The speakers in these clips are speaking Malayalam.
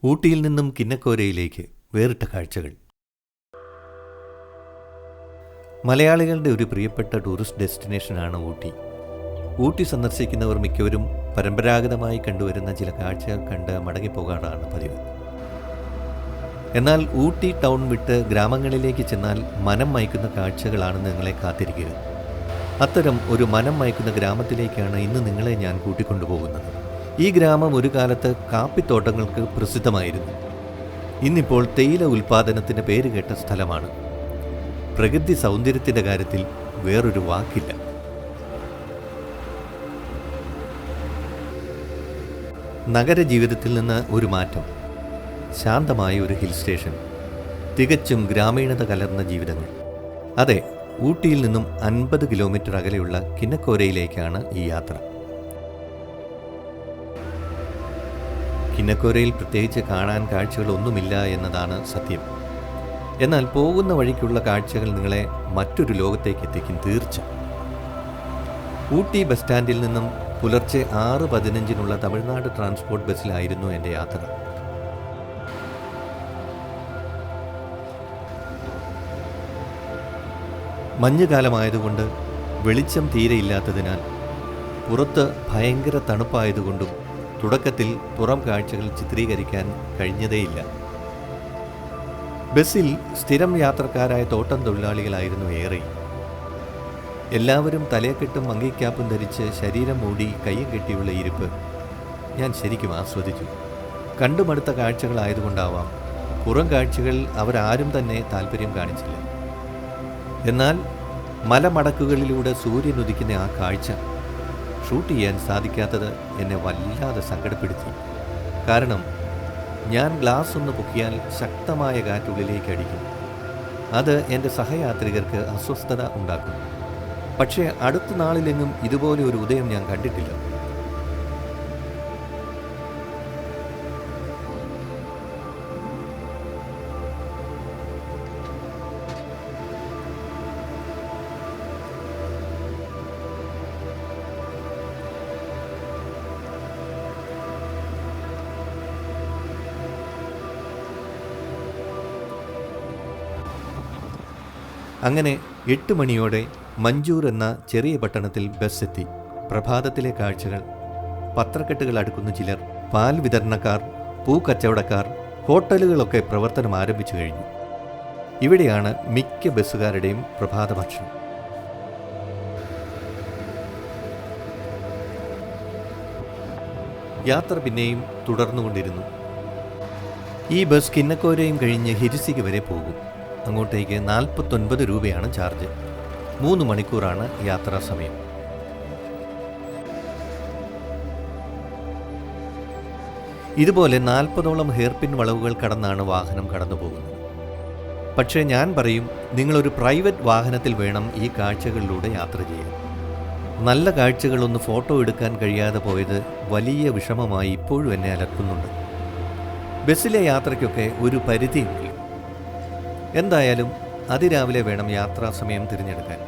ഊട്ടിയിൽ നിന്നും കിന്നക്കോരയിലേക്ക് വേറിട്ട കാഴ്ചകൾ. മലയാളികളുടെ ഒരു പ്രിയപ്പെട്ട ടൂറിസ്റ്റ് ഡെസ്റ്റിനേഷനാണ് ഊട്ടി. ഊട്ടി സന്ദർശിക്കുന്നവർ മിക്കവരും പരമ്പരാഗതമായി കണ്ടുവരുന്ന ചില കാഴ്ചകൾ കണ്ട് മടങ്ങിപ്പോകാറാണ് പതിവ്. എന്നാൽ ഊട്ടി ടൗൺ വിട്ട് ഗ്രാമങ്ങളിലേക്ക് ചെന്നാൽ മനം മയക്കുന്ന കാഴ്ചകളാണ് നിങ്ങളെ കാത്തിരിക്കുക. അത്തരം ഒരു മനം മയക്കുന്ന ഗ്രാമത്തിലേക്കാണ് ഇന്ന് നിങ്ങളെ ഞാൻ കൂട്ടിക്കൊണ്ടുപോകുന്നത്. ഈ ഗ്രാമം ഒരു കാലത്ത് കാപ്പിത്തോട്ടങ്ങൾക്ക് പ്രസിദ്ധമായിരുന്നു. ഇന്നിപ്പോൾ തേയില ഉൽപ്പാദനത്തിന് പേരുകേട്ട സ്ഥലമാണ്. പ്രകൃതി സൗന്ദര്യത്തിൻ്റെ കാര്യത്തിൽ വേറൊരു വാക്കില്ല. നഗരജീവിതത്തിൽ നിന്ന് ഒരു മാറ്റം, ശാന്തമായ ഒരു ഹിൽ സ്റ്റേഷൻ, തികച്ചും ഗ്രാമീണത കലർന്ന ജീവിതങ്ങൾ. അതെ, ഊട്ടിയിൽ നിന്നും 50 കിലോമീറ്റർ അകലെയുള്ള കിന്നക്കോരയിലേക്കാണ് ഈ യാത്ര. കിന്നക്കോരയിൽ പ്രത്യേകിച്ച് കാണാൻ കാഴ്ചകളൊന്നുമില്ല എന്നതാണ് സത്യം. എന്നാൽ പോകുന്ന വഴിക്കുള്ള കാഴ്ചകൾ നിങ്ങളെ മറ്റൊരു ലോകത്തേക്ക് എത്തിക്കും, തീർച്ച. ഊട്ടി ബസ് സ്റ്റാൻഡിൽ നിന്നും പുലർച്ചെ 6:15 തമിഴ്നാട് ട്രാൻസ്പോർട്ട് ബസ്സിലായിരുന്നു എൻ്റെ യാത്ര. മഞ്ഞുകാലമായതുകൊണ്ട് വെളിച്ചം തീരെയില്ലാത്തതിനാൽ പുറത്ത് ഭയങ്കര തണുപ്പായതുകൊണ്ടും തുടക്കത്തിൽ പുറം കാഴ്ചകൾ ചിത്രീകരിക്കാൻ കഴിഞ്ഞതേയില്ല. ബസ്സിൽ സ്ഥിരം യാത്രക്കാരായ തോട്ടം തൊഴിലാളികളായിരുന്നു ഏറെ. എല്ലാവരും തലയെക്കെട്ടും മങ്കിക്യാപ്പും ധരിച്ച് ശരീരം മൂടി കയ്യും കെട്ടിയുള്ള ഇരിപ്പ് ഞാൻ ശരിക്കും ആസ്വദിച്ചു. കണ്ടുമടുത്ത കാഴ്ചകളായതുകൊണ്ടാവാം പുറം കാഴ്ചകൾ അവരാരും തന്നെ താല്പര്യം കാണിച്ചില്ല. എന്നാൽ മലമടക്കുകളിലൂടെ സൂര്യൻ ഉദിക്കുന്ന ആ കാഴ്ച ഷൂട്ട് ചെയ്യാൻ സാധിക്കാത്തത് എന്നെ വല്ലാതെ സങ്കടപ്പെടുത്തി. കാരണം ഞാൻ ഗ്ലാസ് ഒന്ന് പൊക്കിയാൽ ശക്തമായ കാറ്റുള്ളിലേക്ക് അടിക്കും. അത് എൻ്റെ സഹയാത്രികർക്ക് അസ്വസ്ഥത ഉണ്ടാക്കും. പക്ഷേ അടുത്ത നാളിലെങ്ങും ഇതുപോലെ ഒരു ഉദയം ഞാൻ കണ്ടിട്ടില്ല. അങ്ങനെ 8 മണിയോടെ മഞ്ചൂർ എന്ന ചെറിയ പട്ടണത്തിൽ ബസ് എത്തി. പ്രഭാതത്തിലെ കാഴ്ചകൾ. പത്രക്കെട്ടുകൾ അടുക്കുന്ന ചിലർ, പാൽ വിതരണക്കാർ, പൂക്കച്ചവടക്കാർ, ഹോട്ടലുകളൊക്കെ പ്രവർത്തനം ആരംഭിച്ചു കഴിഞ്ഞു. ഇവിടെയാണ് മിക്ക ബസ്സുകാരുടെയും പ്രഭാത ഭക്ഷണം. യാത്ര പിന്നെയും തുടർന്നുകൊണ്ടിരുന്നു. ഈ ബസ് കിന്നക്കോരയും കഴിഞ്ഞ് ഹിരിസിക വരെ പോകും. അങ്ങോട്ടേക്ക് 49 രൂപയാണ് ചാർജ്. 3 മണിക്കൂറാണ് യാത്രാ സമയം. ഇതുപോലെ 40ഓളം ഹെയർപിൻ വളവുകൾ കടന്നാണ് വാഹനം കടന്നു പോകുന്നത്. പക്ഷേ ഞാൻ പറയും, നിങ്ങളൊരു പ്രൈവറ്റ് വാഹനത്തിൽ വേണം ഈ കാഴ്ചകളിലൂടെ യാത്ര ചെയ്യാൻ. നല്ല കാഴ്ചകളൊന്ന് ഫോട്ടോ എടുക്കാൻ കഴിയാതെ പോയത് വലിയ വിഷമമായി ഇപ്പോഴും എന്നെ അലക്കുന്നുണ്ട്. ബസ്സിലെ യാത്രയ്ക്കൊക്കെ ഒരു പരിധിയുണ്ട്. എന്തായാലും അതിരാവിലെ വേണം യാത്രാസമയം തിരഞ്ഞെടുക്കാൻ.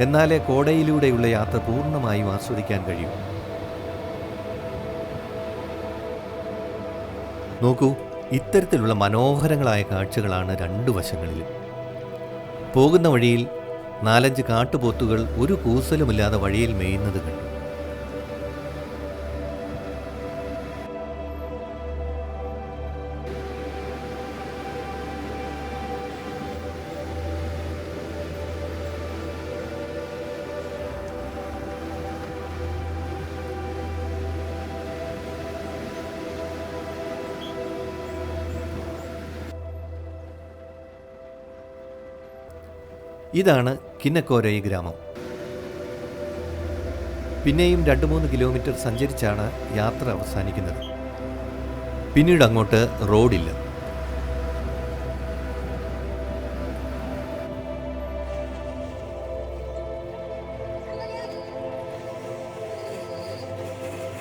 എന്നാലേ കോടയിലൂടെയുള്ള യാത്ര പൂർണ്ണമായും ആസ്വദിക്കാൻ കഴിയും. നോക്കൂ, ഇത്തരത്തിലുള്ള മനോഹരങ്ങളായ കാഴ്ചകളാണ് 2 വശങ്ങളിലും. പോകുന്ന വഴിയിൽ 4-5 കാട്ടുപോത്തുകൾ ഒരു കൂസലുമില്ലാതെ വഴിയിൽ മേയുന്നത് കണ്ടു. ഇതാണ് കിന്നക്കോരൈ ഗ്രാമം. പിന്നെയും 2-3 കിലോമീറ്റർ സഞ്ചരിച്ചാണ് യാത്ര അവസാനിക്കുന്നത്. പിന്നീട് അങ്ങോട്ട് റോഡില്ല.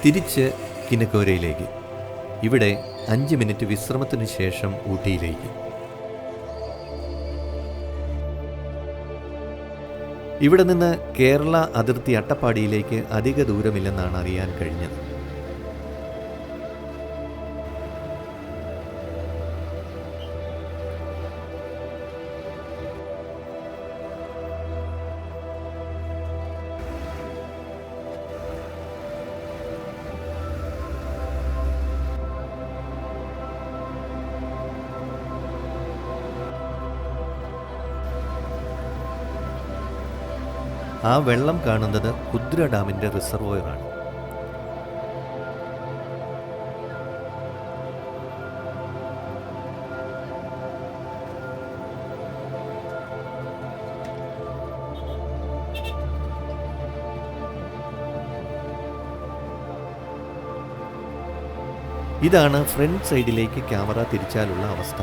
തിരിച്ച് കിന്നക്കോരയിലേക്ക്. ഇവിടെ 5 മിനിറ്റ് വിശ്രമത്തിന് ശേഷം ഊട്ടിയിലേക്ക്. ഇവിടെ നിന്ന് കേരള അതിർത്തി അട്ടപ്പാടിയിലേക്ക് അധിക ദൂരമില്ലെന്നാണ് അറിയാൻ കഴിഞ്ഞത്. ആ വെള്ളം കാണുന്നത് കുദ്ര ഡാമിൻ്റെ റിസർവോയറാണ്. ഇതാണ് ഫ്രണ്ട് സൈഡിലേക്ക് ക്യാമറ തിരിച്ചാലുള്ള അവസ്ഥ.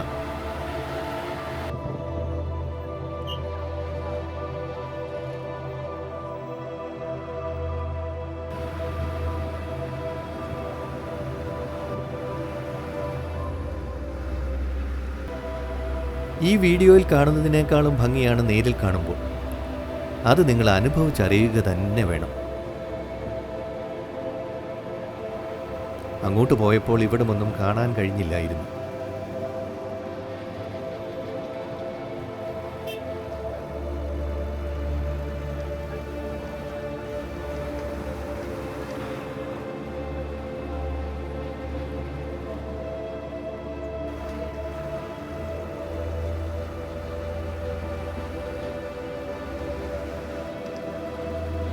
ഈ വീഡിയോയിൽ കാണുന്നതിനേക്കാളും ഭംഗിയാണ് നേരിൽ കാണുമ്പോൾ. അത് നിങ്ങൾ അനുഭവിച്ചറിയുക തന്നെ വേണം. അങ്ങോട്ട് പോയപ്പോൾ ഇവിടമൊന്നും കാണാൻ കഴിഞ്ഞില്ലായിരുന്നു.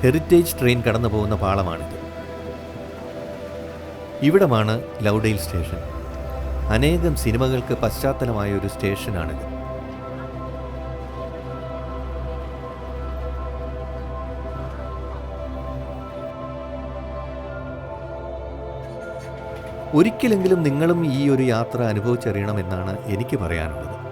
ഹെറിറ്റേജ് ട്രെയിൻ കടന്നു പോകുന്ന പാളമാണിത്. ഇവിടമാണ് ലൗഡെയിൽ സ്റ്റേഷൻ. അനേകം സിനിമകൾക്ക് പശ്ചാത്തലമായ ഒരു സ്റ്റേഷനാണിത്. ഒരിക്കലെങ്കിലും നിങ്ങളും ഈ ഒരു യാത്ര അനുഭവിച്ചറിയണമെന്നാണ് എനിക്ക് പറയാനുള്ളത്.